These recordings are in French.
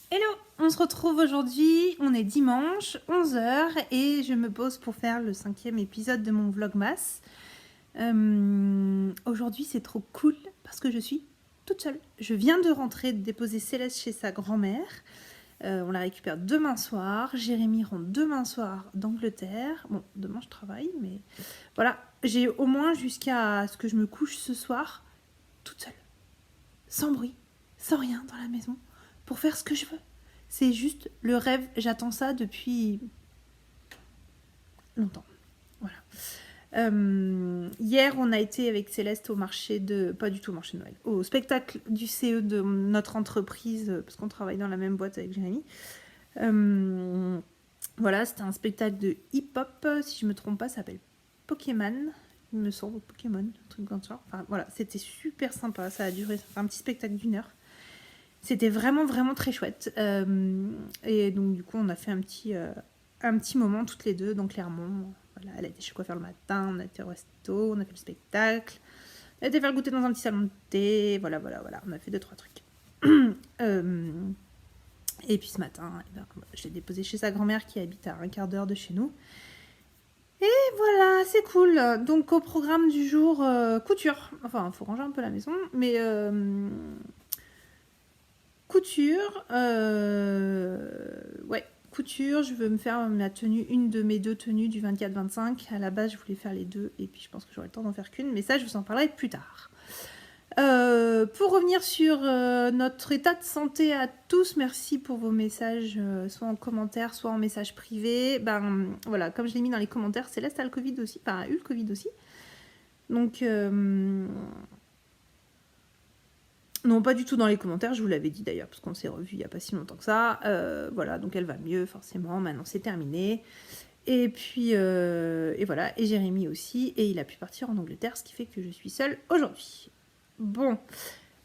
Hello, on se retrouve aujourd'hui, on est dimanche, 11h, et je me pose pour faire le 5e épisode de mon Vlogmas. Aujourd'hui c'est trop cool parce que je suis toute seule. Je viens de rentrer, de déposer Céleste chez sa grand-mère. On la récupère demain soir. Jérémy rentre demain soir d'Angleterre. Bon, demain je travaille, mais voilà. J'ai au moins jusqu'à ce que je me couche ce soir, toute seule, sans bruit, sans rien dans la maison, pour faire ce que je veux. C'est juste le rêve, j'attends ça depuis longtemps. Voilà. Hier, on a été avec Céleste au marché de... Pas du tout au marché de Noël. Au spectacle du CE de notre entreprise, parce qu'on travaille dans la même boîte avec Jérémy. Voilà, c'était un spectacle de hip-hop, si je me trompe pas, ça s'appelle Pokémon. Il me semble, Pokémon, un truc comme ça. Enfin, voilà, c'était super sympa, ça a duré un petit spectacle d'1 heure. C'était vraiment, vraiment très chouette. Et donc, du coup, on a fait un petit moment toutes les deux dans Clermont. Voilà, elle a été chez coiffeur le matin, on a été au resto, on a fait le spectacle. On a été faire le goûter dans un petit salon de thé. Voilà. On a fait 2-3 trucs. Et puis ce matin, je l'ai déposé chez sa grand-mère qui habite à un quart d'heure de chez nous. Et voilà, c'est cool. Donc, au programme du jour, couture. Enfin, il faut ranger un peu la maison, mais... couture, couture, je veux me faire ma tenue, une de mes 2 tenues du 24-25. À la base, je voulais faire les 2, et puis je pense que j'aurai le temps d'en faire qu'une, mais ça, je vous en parlerai plus tard. Pour revenir sur notre état de santé à tous, merci pour vos messages, soit en commentaire, soit en message privé. Voilà, comme je l'ai mis dans les commentaires, Céleste a le Covid aussi, a eu le Covid aussi. Donc... non, pas du tout dans les commentaires, je vous l'avais dit d'ailleurs, parce qu'on s'est revus il n'y a pas si longtemps que ça. Voilà, donc elle va mieux, forcément, maintenant c'est terminé. Et puis, et voilà, et Jérémy aussi, et il a pu partir en Angleterre, ce qui fait que je suis seule aujourd'hui. Bon,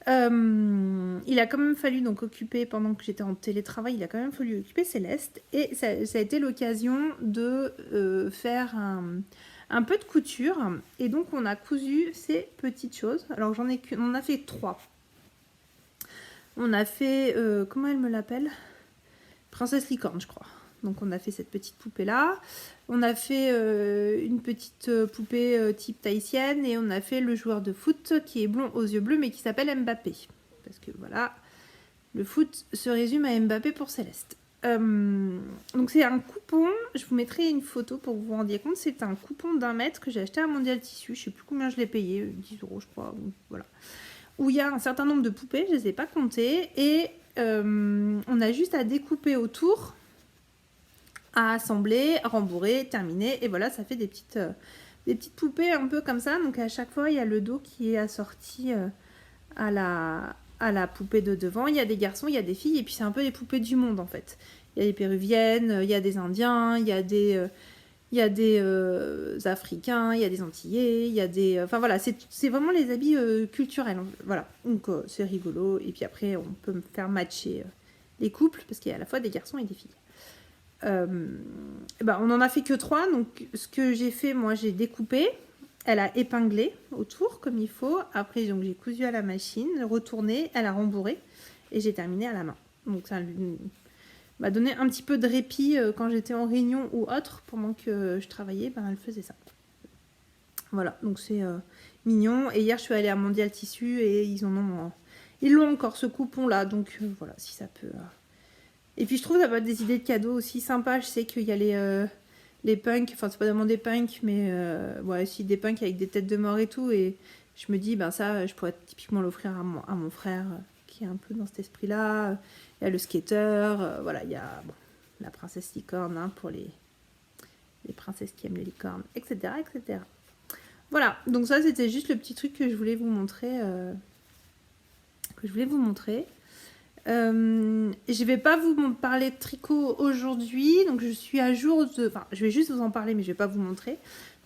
il a quand même fallu donc occuper, pendant que j'étais en télétravail, il a quand même fallu occuper Céleste, et ça a été l'occasion de faire un peu de couture, et donc on a cousu ces petites choses. Alors on a fait 3. On a fait, comment elle me l'appelle ? Princesse Licorne, je crois. Donc on a fait cette petite poupée-là. On a fait une petite poupée type tahitienne. Et on a fait le joueur de foot qui est blond aux yeux bleus, mais qui s'appelle Mbappé. Parce que voilà, le foot se résume à Mbappé pour Céleste. Donc c'est un coupon. Je vous mettrai une photo pour que vous vous rendiez compte. C'est un coupon d'1 mètre que j'ai acheté à Mondial Tissu. Je sais plus combien je l'ai payé. 10 € je crois. Voilà. Où il y a un certain nombre de poupées, je ne les ai pas comptées, et on a juste à découper autour, à assembler, à rembourrer, terminer, et voilà, ça fait des petites poupées un peu comme ça. Donc à chaque fois, il y a le dos qui est assorti à la poupée de devant. Il y a des garçons, il y a des filles, et puis c'est un peu des poupées du monde en fait. Il y a des péruviennes, il y a des indiens, il y a des... Africains, il y a des Antillais, il y a des... Enfin voilà, c'est vraiment les habits culturels. Voilà, donc c'est rigolo. Et puis après, on peut faire matcher les couples, parce qu'il y a à la fois des garçons et des filles. On en a fait que 3, donc ce que j'ai fait, moi, j'ai découpé. Elle a épinglé autour, comme il faut. Après, donc, j'ai cousu à la machine, retourné, elle a rembourré, et j'ai terminé à la main. Donc ça m'a donné un petit peu de répit quand j'étais en réunion ou autre, pendant que je travaillais, elle faisait ça. Voilà, donc c'est mignon. Et hier, je suis allée à Mondial Tissu et ils l'ont encore, ce coupon-là. Donc voilà, si ça peut... Et puis je trouve que ça peut être des idées de cadeaux aussi sympas. Je sais qu'il y a les punks, enfin c'est pas vraiment des punks, mais si des punks avec des têtes de mort et tout. Et je me dis, ça, je pourrais typiquement l'offrir à mon frère, qui est un peu dans cet esprit-là. Il y a le skater, voilà, il y a la princesse licorne, pour les princesses qui aiment les licornes, etc., etc. Voilà, donc ça c'était juste le petit truc que je voulais vous montrer. Je vais pas vous parler de tricot aujourd'hui, donc je suis à jour de... Enfin, je vais juste vous en parler, mais je vais pas vous montrer.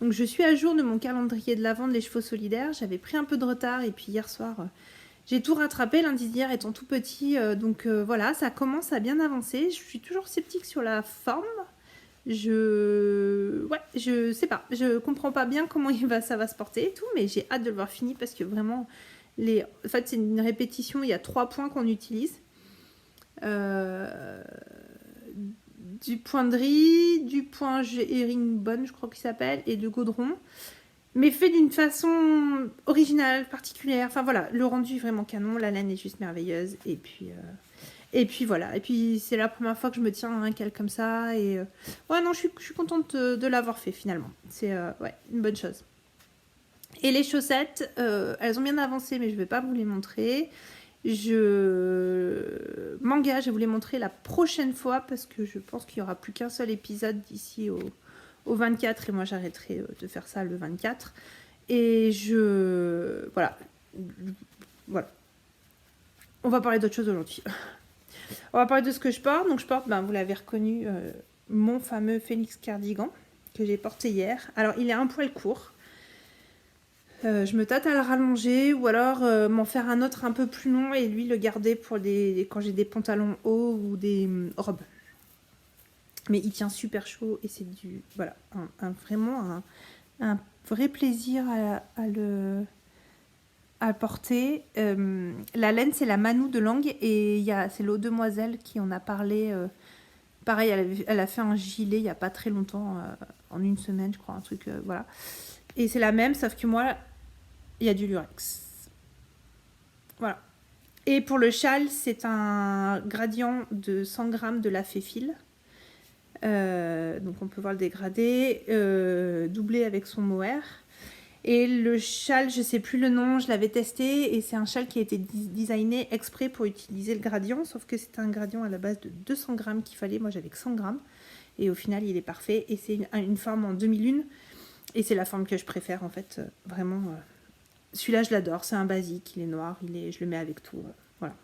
Donc je suis à jour de mon calendrier de l'Avent de les chevaux solidaires. J'avais pris un peu de retard, et puis hier soir... j'ai tout rattrapé, lundi d'hier étant tout petit, donc voilà, ça commence à bien avancer. Je suis toujours sceptique sur la forme. Je sais pas, je comprends pas bien comment ça va se porter et tout, mais j'ai hâte de le voir fini parce que vraiment, en fait, c'est une répétition, il y a 3 points qu'on utilise. du point de riz, du point herringbone, je crois qu'il s'appelle, et de gaudron. Mais fait d'une façon originale, particulière. Enfin voilà, le rendu est vraiment canon, la laine est juste merveilleuse. Et puis voilà. Et puis c'est la première fois que je me tiens à un cal comme ça. Et ouais, non, je suis contente de l'avoir fait finalement. C'est ouais, une bonne chose. Et les chaussettes, elles ont bien avancé, mais je ne vais pas vous les montrer. Je m'engage à vous les montrer la prochaine fois parce que je pense qu'il n'y aura plus qu'un seul épisode d'ici au 24 et moi j'arrêterai de faire ça le 24. Et voilà. Voilà. On va parler d'autre chose aujourd'hui. On va parler de ce que je porte. Donc je porte, vous l'avez reconnu, mon fameux Phoenix Cardigan que j'ai porté hier. Alors il est un poil court. Je me tâte à le rallonger ou alors m'en faire un autre un peu plus long et lui le garder pour quand j'ai des pantalons hauts ou des robes. Mais il tient super chaud et c'est voilà, vraiment un vrai plaisir à le porter. La laine, c'est la Manou de Langue et c'est l'eau demoiselle qui en a parlé. Pareil, elle a fait un gilet il n'y a pas très longtemps, en une semaine, je crois, un truc, voilà. Et c'est la même, sauf que moi, il y a du lurex. Voilà. Et pour le châle, c'est un gradient de 100 grammes de la Féfil. Donc on peut voir le dégradé, doublé avec son mohair. Et le châle, je sais plus le nom, je l'avais testé et c'est un châle qui a été designé exprès pour utiliser le gradient, sauf que c'est un gradient à la base de 200 grammes qu'il fallait, moi j'avais que 100 grammes. Et au final, il est parfait et c'est une forme en demi-lune et c'est la forme que je préfère en fait, vraiment. Celui-là, je l'adore, c'est un basique, il est noir, je le mets avec tout, voilà.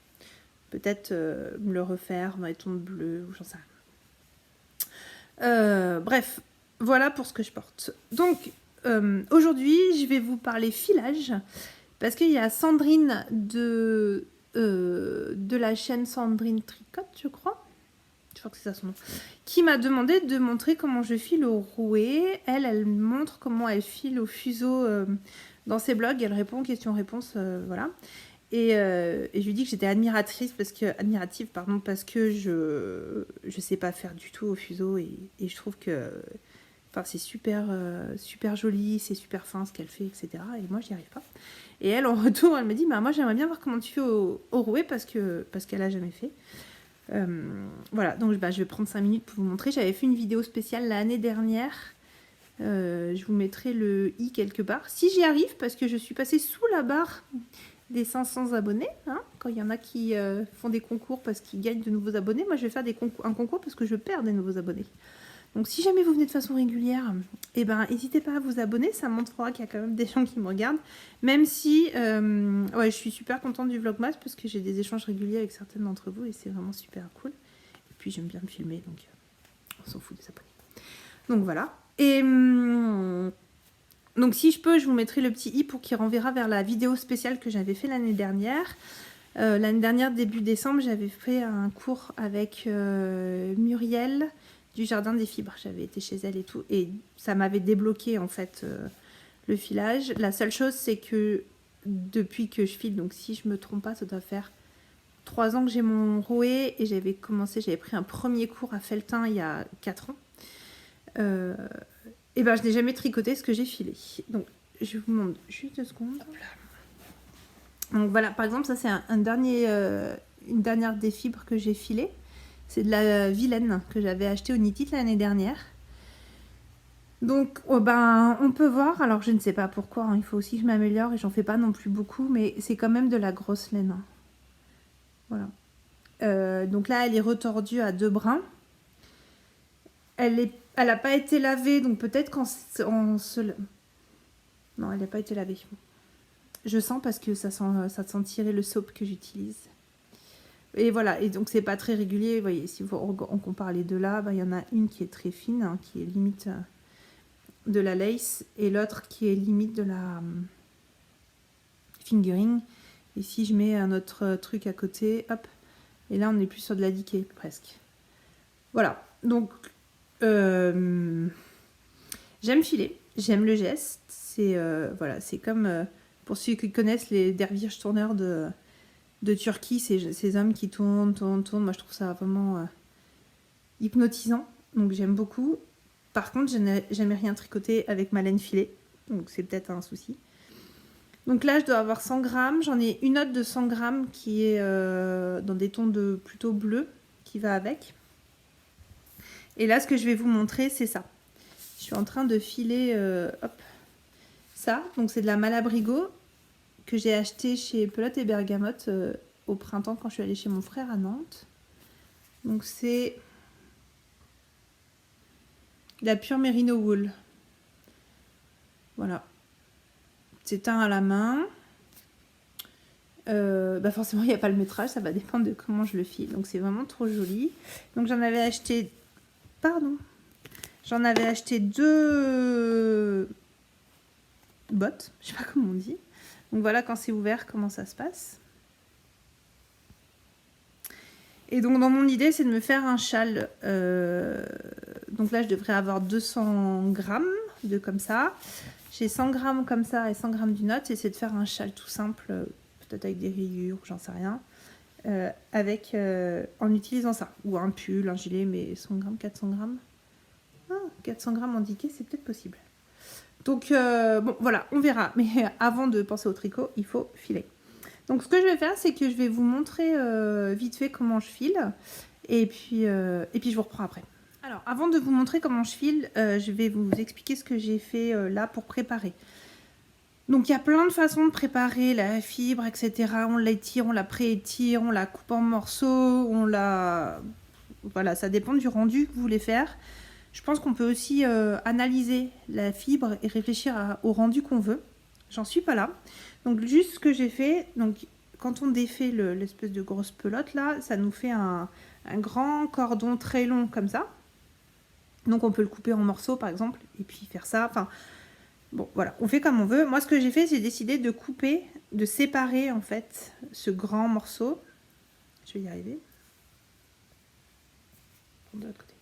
Peut-être me le refaire dans les tons bleus ou j'en sais rien. Bref, voilà pour ce que je porte. Donc, aujourd'hui, je vais vous parler filage, parce qu'il y a Sandrine de la chaîne Sandrine Tricote, je crois que c'est ça son nom, qui m'a demandé de montrer comment je file au rouet. Elle montre comment elle file au fuseau dans ses blogs. Elle répond aux questions-réponses, voilà. Et je lui dis que j'étais admirative parce que je sais pas faire du tout au fuseau et je trouve que c'est super joli, c'est super fin ce qu'elle fait, etc. Et moi, j'y arrive pas. Et elle, en retour, elle me dit, moi, j'aimerais bien voir comment tu fais au rouet parce qu'elle a jamais fait. Voilà, donc je vais prendre 5 minutes pour vous montrer. J'avais fait une vidéo spéciale l'année dernière. Je vous mettrai le i quelque part. Si j'y arrive, parce que je suis passée sous la barre des 500 abonnés. Hein, quand il y en a qui font des concours parce qu'ils gagnent de nouveaux abonnés, moi je vais faire un concours parce que je perds des nouveaux abonnés. Donc si jamais vous venez de façon régulière, n'hésitez pas à vous abonner, ça montrera qu'il y a quand même des gens qui me regardent. Même si je suis super contente du Vlogmas parce que j'ai des échanges réguliers avec certaines d'entre vous et c'est vraiment super cool. Et puis j'aime bien me filmer, donc on s'en fout des abonnés. Donc voilà. Et donc si je peux, je vous mettrai le petit i pour qu'il renverra vers la vidéo spéciale que j'avais fait l'année dernière. L'année dernière, début décembre, j'avais fait un cours avec Muriel du Jardin des Fibres. J'avais été chez elle et tout. Et ça m'avait débloqué en fait le filage. La seule chose, c'est que depuis que je file, donc si je me trompe pas, ça doit faire 3 ans que j'ai mon rouet. Et j'avais pris un premier cours à Felletin il y a 4 ans. Et je n'ai jamais tricoté ce que j'ai filé. Donc je vous montre juste 2 secondes. Donc voilà, par exemple, ça c'est une dernière des fibres que j'ai filé. C'est de la Vilaine que j'avais acheté au Knit It l'année dernière. Donc on peut voir, alors je ne sais pas pourquoi, hein, il faut aussi que je m'améliore et j'en fais pas non plus beaucoup, mais c'est quand même de la grosse laine. Voilà. Donc là elle est retordue à 2 brins. Elle n'a pas été lavée, donc peut-être non, elle n'a pas été lavée. Je sens parce que ça sentirait le soap que j'utilise. Et voilà, et donc c'est pas très régulier. Vous voyez, si on compare les deux là, il y en a une qui est très fine, hein, qui est limite de la lace, et l'autre qui est limite de la fingering. Et si je mets un autre truc à côté, hop, et là on est plus sur de la diquée presque. Voilà, donc j'aime filer, j'aime le geste. C'est voilà, c'est comme pour ceux qui connaissent les derviches tourneurs de de Turquie, ces hommes qui tournent. Moi, je trouve ça vraiment hypnotisant. Donc, j'aime beaucoup. Par contre, je n'ai jamais rien tricoté avec ma laine filée. Donc, c'est peut-être un souci. Donc là, je dois avoir 100 grammes. J'en ai une autre de 100 grammes qui est dans des tons de plutôt bleu qui va avec. Et là, ce que je vais vous montrer, c'est ça. Je suis en train de filer ça. Donc, c'est de la Malabrigo que j'ai acheté chez Pelote et Bergamote au printemps quand je suis allée chez mon frère à Nantes. Donc, c'est la pure Merino Wool. Voilà. C'est teint à la main. Forcément, il n'y a pas le métrage. Ça va dépendre de comment je le file. Donc, c'est vraiment trop joli. Donc, j'en avais acheté... Pardon. J'en avais acheté 2 bottes. Je sais pas comment on dit. Donc, voilà, quand c'est ouvert, comment ça se passe. Et donc, dans mon idée, c'est de me faire un châle. Donc là, je devrais avoir 200 grammes de comme ça. J'ai 100 grammes comme ça et 100 grammes d'une autre. Et c'est de faire un châle tout simple, peut-être avec des rayures, j'en sais rien. En utilisant ça. Ou un pull, un gilet, mais 100 grammes, 400 grammes. 400 grammes indiqués, c'est peut-être possible. Donc, bon, voilà, on verra. Mais avant de penser au tricot, il faut filer. Donc, ce que je vais faire, c'est que je vais vous montrer vite fait comment je file. Et puis, je vous reprends après. Alors, avant de vous montrer comment je file, je vais vous expliquer ce que j'ai fait là pour préparer. Donc, il y a plein de façons de préparer la fibre, etc. On l'étire, on la pré-étire, on la coupe en morceaux, on la... Voilà, ça dépend du rendu que vous voulez faire. Je pense qu'on peut aussi analyser la fibre et réfléchir au rendu qu'on veut. J'en suis pas là. Donc, juste ce que j'ai fait, donc, quand on défait l'espèce de grosse pelote là, ça nous fait un grand cordon très long comme ça. Donc, on peut le couper en morceaux par exemple et puis faire ça. Enfin, bon, voilà, on fait comme on veut. Moi, ce que j'ai fait, c'est décider de couper, de séparer en fait ce grand morceau. Je vais y arriver. De l'autre côté.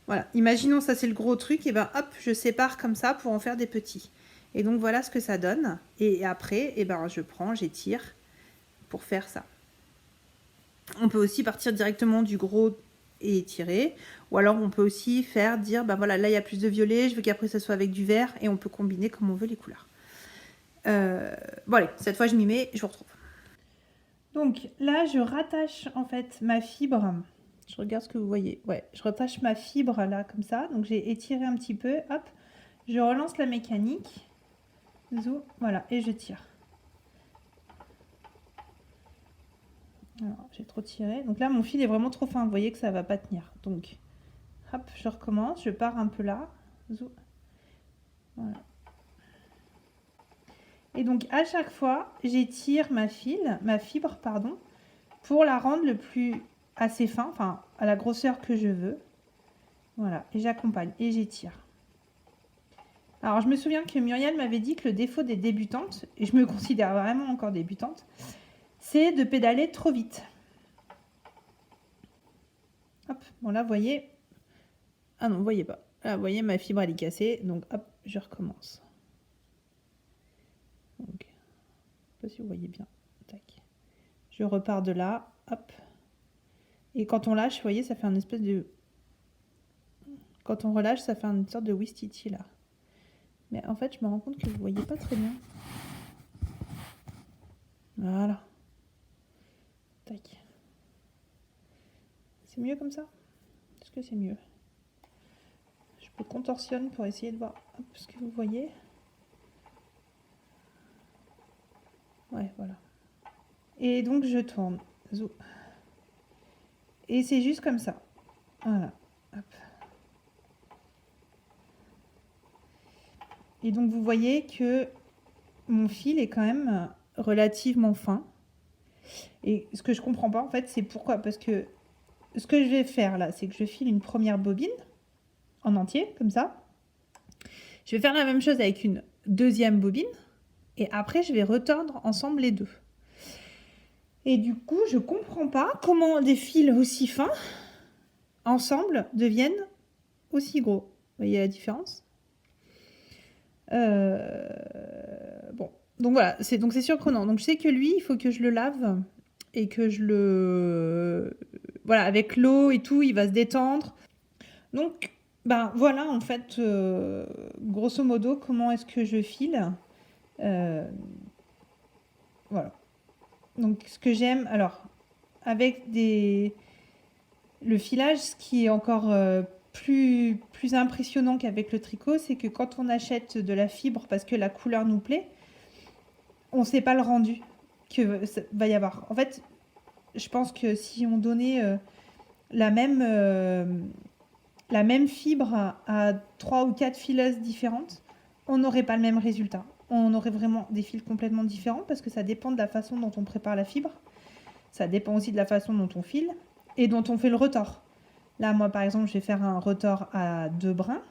Voilà, imaginons ça c'est le gros truc, et ben hop, je sépare comme ça pour en faire des petits. Et donc voilà ce que ça donne. Et après, et ben je prends, j'étire pour faire ça. On peut aussi partir directement du gros et étirer. Ou alors on peut aussi dire, ben voilà, là il y a plus de violet, je veux qu'après ça soit avec du vert. Et on peut combiner comme on veut les couleurs. Bon allez, cette fois je m'y mets, je vous retrouve. Donc là je rattache en fait ma fibre. Je regarde ce que vous voyez. Ouais, je rattache ma fibre là comme ça. Donc j'ai étiré un petit peu. Hop, je relance la mécanique. Zou, voilà, et je tire. Alors, j'ai trop tiré. Donc là, mon fil est vraiment trop fin. Vous voyez que ça va pas tenir. Donc, hop, je recommence. Je pars un peu là. Zou. Voilà. Et donc, à chaque fois, j'étire ma fibre, pardon, pour la rendre le plus assez fin, enfin, à la grosseur que je veux. Voilà, et j'accompagne et j'étire. Alors, je me souviens que Muriel m'avait dit que le défaut des débutantes, et je me considère vraiment encore débutante, c'est de pédaler trop vite. Hop, bon là, vous voyez... Ah non, vous voyez pas. Là, vous voyez, ma fibre, elle est cassée, donc hop, je recommence. Donc, je sais pas si vous voyez bien. Tac. Je repars de là, hop. Et quand on lâche, vous voyez, ça fait un espèce de... Quand on relâche, ça fait une sorte de wistiti, là. Mais en fait, je me rends compte que vous voyez pas très bien. Voilà. Tac. C'est mieux comme ça? Est-ce que c'est mieux? Je peux contorsionner pour essayer de voir ce que vous voyez. Ouais, voilà. Et donc, je tourne. Zou. Et c'est juste comme ça. Voilà. Hop. Et donc, vous voyez que mon fil est quand même relativement fin. Et ce que je comprends pas, en fait, c'est pourquoi. Parce que ce que je vais faire là, c'est que je file une première bobine en entier, comme ça. Je vais faire la même chose avec une deuxième bobine. Et après, je vais retordre ensemble les deux. Et du coup, je comprends pas comment des fils aussi fins, ensemble, deviennent aussi gros. Vous voyez la différence? Bon, donc voilà, c'est surprenant. Donc je sais que lui, il faut que je le lave et que je le... Voilà, avec l'eau et tout, il va se détendre. Donc, ben voilà, en fait, grosso modo, comment est-ce que je file. Voilà. Donc, ce que j'aime, alors, avec le filage, ce qui est encore plus impressionnant qu'avec le tricot, c'est que quand on achète de la fibre parce que la couleur nous plaît, on ne sait pas le rendu que ça va y avoir. En fait, je pense que si on donnait la même fibre à 3 ou 4 fileuses différentes, on n'aurait pas le même résultat. On aurait vraiment des fils complètement différents parce que ça dépend de la façon dont on prépare la fibre. Ça dépend aussi de la façon dont on file et dont on fait le retors. Là, moi, par exemple, je vais faire un retors à 2 brins.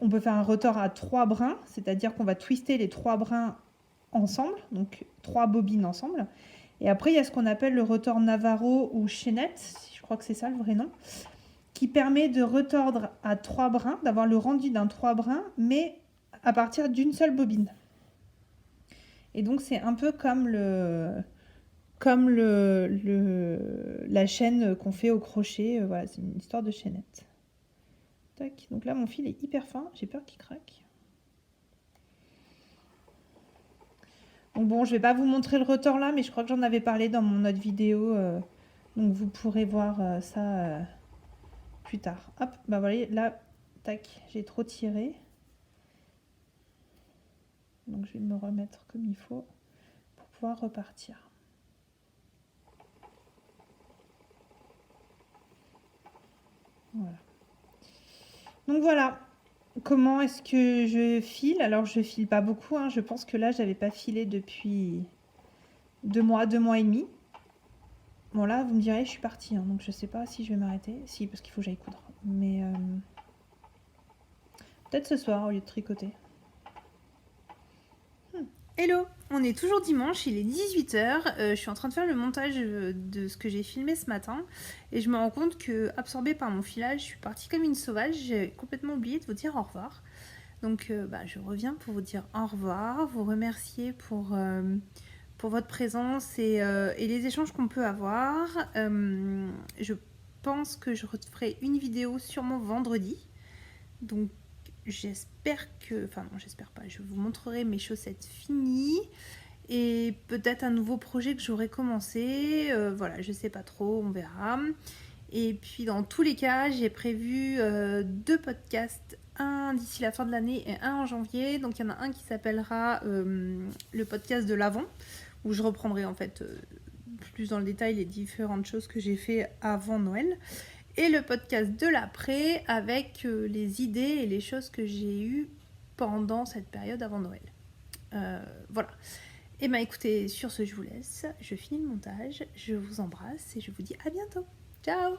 On peut faire un retors à 3 brins, c'est-à-dire qu'on va twister les 3 brins ensemble, donc 3 bobines ensemble. Et après, il y a ce qu'on appelle le retors Navarro ou chaînette, je crois que c'est ça le vrai nom, qui permet de retordre à 3 brins, d'avoir le rendu d'un 3 brins, mais à partir d'une seule bobine. Et donc, c'est un peu comme la chaîne qu'on fait au crochet. Voilà, c'est une histoire de chaînette. Tac. Donc là, mon fil est hyper fin. J'ai peur qu'il craque. Donc bon, je vais pas vous montrer le retors là, mais je crois que j'en avais parlé dans mon autre vidéo. Donc vous pourrez voir ça plus tard. Hop, bah voilà, là, tac, j'ai trop tiré. Donc je vais me remettre comme il faut pour pouvoir repartir. Voilà. Donc voilà, comment est-ce que je file? Alors je file pas beaucoup, hein. Je pense que là j'avais pas filé depuis 2 mois et demi. Bon là vous me direz je suis partie, hein, donc je sais pas si je vais m'arrêter. Si, parce qu'il faut que j'aille coudre. Mais peut-être ce soir au lieu de tricoter. Hello, on est toujours dimanche, il est 18h, je suis en train de faire le montage de ce que j'ai filmé ce matin et je me rends compte que, absorbée par mon filage, je suis partie comme une sauvage, j'ai complètement oublié de vous dire au revoir. Donc je reviens pour vous dire au revoir, vous remercier pour votre présence et les échanges qu'on peut avoir. Je pense que je referai une vidéo sûrement vendredi, donc j'espère que... Enfin non, j'espère pas. Je vous montrerai mes chaussettes finies. Et peut-être un nouveau projet que j'aurais commencé. Voilà, je sais pas trop, on verra. Et puis dans tous les cas, j'ai prévu 2 podcasts. Un d'ici la fin de l'année et un en janvier. Donc il y en a un qui s'appellera le podcast de l'avant, où je reprendrai en fait plus dans le détail les différentes choses que j'ai fait avant Noël. Et le podcast de l'après avec les idées et les choses que j'ai eues pendant cette période avant Noël. Voilà. Et bien écoutez, sur ce je vous laisse, je finis le montage, je vous embrasse et je vous dis à bientôt. Ciao!